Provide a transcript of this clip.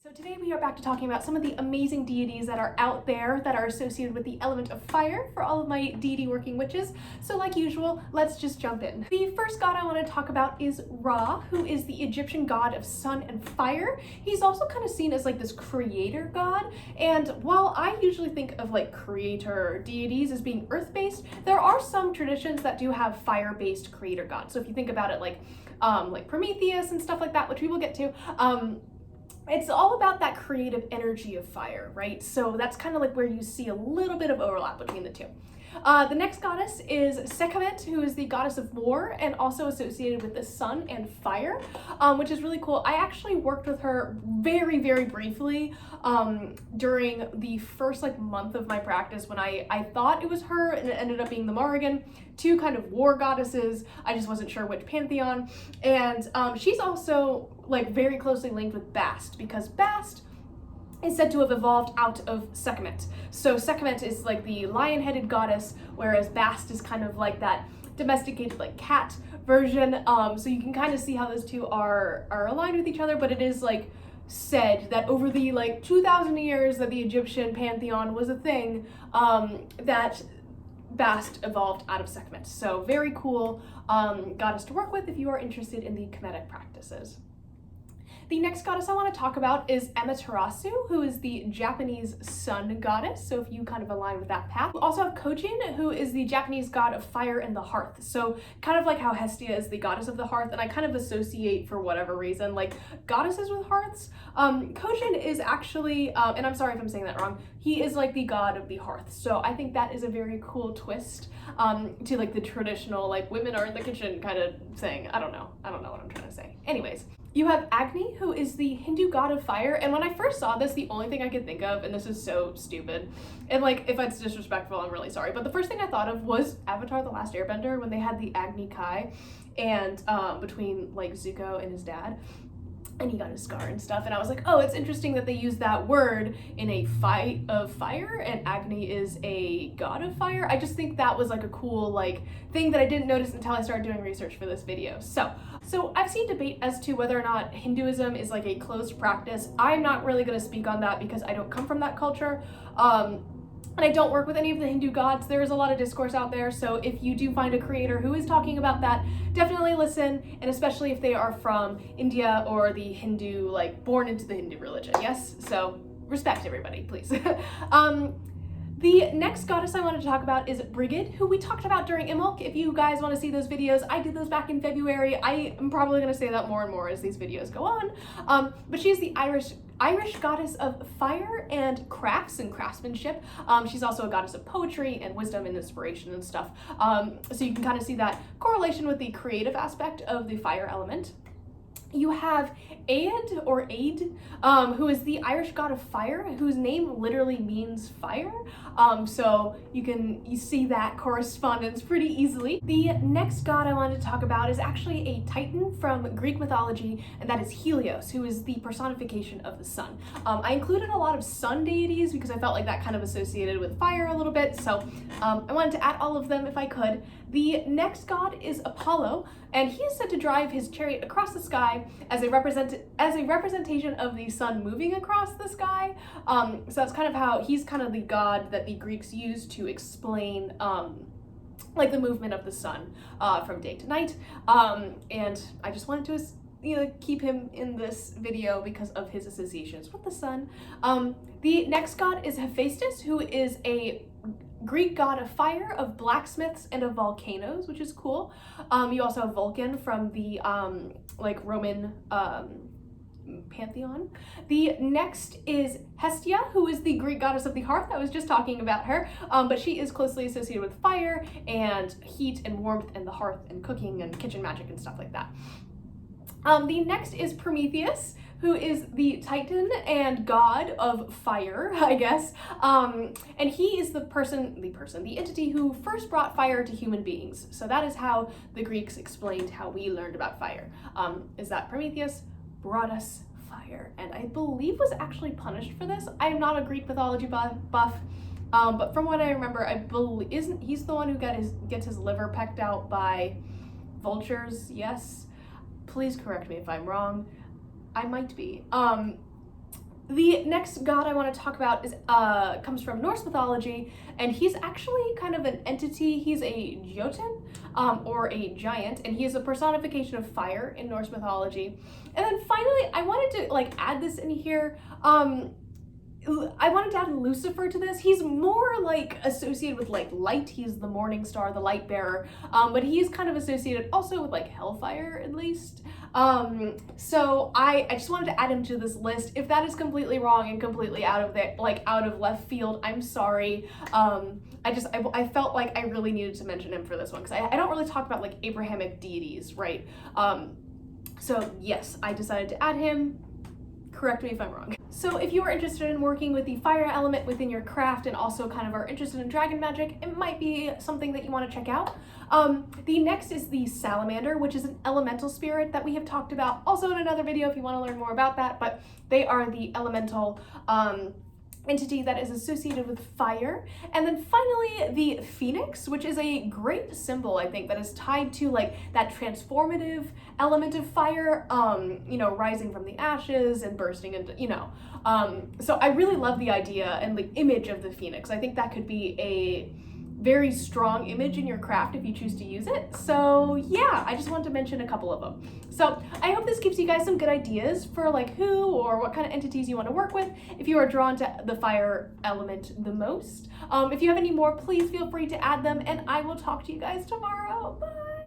So today we are back to talking about some of the amazing deities that are out there that are associated with the element of fire for all of my deity working witches. So like usual, let's just jump in. The first god I want to talk about is Ra, who is the Egyptian god of sun and fire. He's also kind of seen as like this creator god, and while I usually think of like creator deities as being earth-based, there are some traditions that do have fire-based creator gods. So if you think about it like Prometheus and stuff like that, which we will get to, it's all about that creative energy of fire, right? So that's kind of like where you see a little bit of overlap between the two. The next goddess is Sekhmet, who is the goddess of war and also associated with the sun and fire, which is really cool. I actually worked with her very, very briefly during the first month of my practice when I thought it was her and it ended up being the Morrigan, two kind of war goddesses. I just wasn't sure which pantheon. And she's also very closely linked with Bast, because Bast is said to have evolved out of Sekhmet. So Sekhmet is like the lion-headed goddess, whereas Bast is kind of like that domesticated cat version. So you can kind of see how those two are aligned with each other, but it is said that over the 2,000 years that the Egyptian pantheon was a thing, that Bast evolved out of Sekhmet. So very cool goddess to work with if you are interested in the Kemetic practices. The next goddess I want to talk about is Amaterasu, who is the Japanese sun goddess, so if you kind of align with that path. We also have Kojin, who is the Japanese god of fire and the hearth. So kind of like how Hestia is the goddess of the hearth, and I kind of associate, for whatever reason, goddesses with hearths. Kojin is actually, and I'm sorry if I'm saying that wrong, he is the god of the hearth. So I think that is a very cool twist to the traditional women are in the kitchen kind of thing. I don't know what I'm trying to say. Anyways. You have Agni, who is the Hindu god of fire, and when I first saw this, the only thing I could think of, and this is so stupid, and if it's disrespectful, I'm really sorry, but the first thing I thought of was Avatar: The Last Airbender, when they had the Agni Kai, and between Zuko and his dad, and he got his scar and stuff, and I was like, oh, it's interesting that they use that word in a fight of fire, and Agni is a god of fire. I just think that was a cool thing that I didn't notice until I started doing research for this video. So I've seen debate as to whether or not Hinduism is a closed practice. I'm not really going to speak on that because I don't come from that culture. And I don't work with any of the Hindu gods. There is a lot of discourse out there, so if you do find a creator who is talking about that, definitely listen, and especially if they are from India or the Hindu, born into the Hindu religion, yes? So respect everybody, please. The next goddess I wanted to talk about is Brigid, who we talked about during Imbolc. If you guys want to see those videos, I did those back in February. I am probably going to say that more and more as these videos go on. But she is the Irish goddess of fire and crafts and craftsmanship. She's also a goddess of poetry and wisdom and inspiration and stuff. So you can kind of see that correlation with the creative aspect of the fire element. You have Aed, who is the Irish god of fire, whose name literally means fire. So you see that correspondence pretty easily. The next god I wanted to talk about is actually a Titan from Greek mythology, and that is Helios, who is the personification of the sun. I included a lot of sun deities because I felt that kind of associated with fire a little bit, so I wanted to add all of them if I could. The next god is Apollo, and he is said to drive his chariot across the sky as a representation of the sun moving across the sky. So that's kind of how he's kind of the god that the Greeks used to explain the movement of the sun from day to night. And I just wanted to keep him in this video because of his associations with the sun. The next god is Hephaestus, who is a Greek god of fire, of blacksmiths, and of volcanoes, which is cool. You also have Vulcan from the Roman pantheon. The next is Hestia, who is the Greek goddess of the hearth. I was just talking about her, but she is closely associated with fire and heat and warmth and the hearth and cooking and kitchen magic and stuff like that. The next is Prometheus, who is the Titan and god of fire, I guess. And he is the entity who first brought fire to human beings. So that is how the Greeks explained how we learned about fire, is that Prometheus brought us fire, and I believe was actually punished for this. I am not a Greek mythology buff, but from what I remember, I believe he's the one who gets his liver pecked out by vultures, yes? Please correct me if I'm wrong. I might be. The next god I want to talk about is comes from Norse mythology, and he's actually kind of an entity. He's a Jotun, or a giant, and he is a personification of fire in Norse mythology. And then finally, I wanted to like add this in here. I wanted to add Lucifer to this. He's more like associated with like light. He's the morning star, the light bearer. But he's kind of associated also with like hellfire, at least. So I just wanted to add him to this list. If that is completely wrong and completely out of left field, I'm sorry. I felt like I really needed to mention him for this one, because I don't really talk about like Abrahamic deities, right? So yes, I decided to add him. Correct me if I'm wrong. So if you are interested in working with the fire element within your craft and also kind of are interested in dragon magic, it might be something that you want to check out. The next is the salamander, which is an elemental spirit that we have talked about also in another video if you want to learn more about that, but they are the elemental entity that is associated with fire. And then finally the phoenix, which is a great symbol, I think, that is tied to like that transformative element of fire, rising from the ashes and bursting into, so I really love the idea and the image of the phoenix. I think that could be a very strong image in your craft if you choose to use it. So yeah, I just wanted to mention a couple of them. So I hope this gives you guys some good ideas for like who or what kind of entities you want to work with if you are drawn to the fire element the most. If you have any more, please feel free to add them, and I will talk to you guys tomorrow. Bye!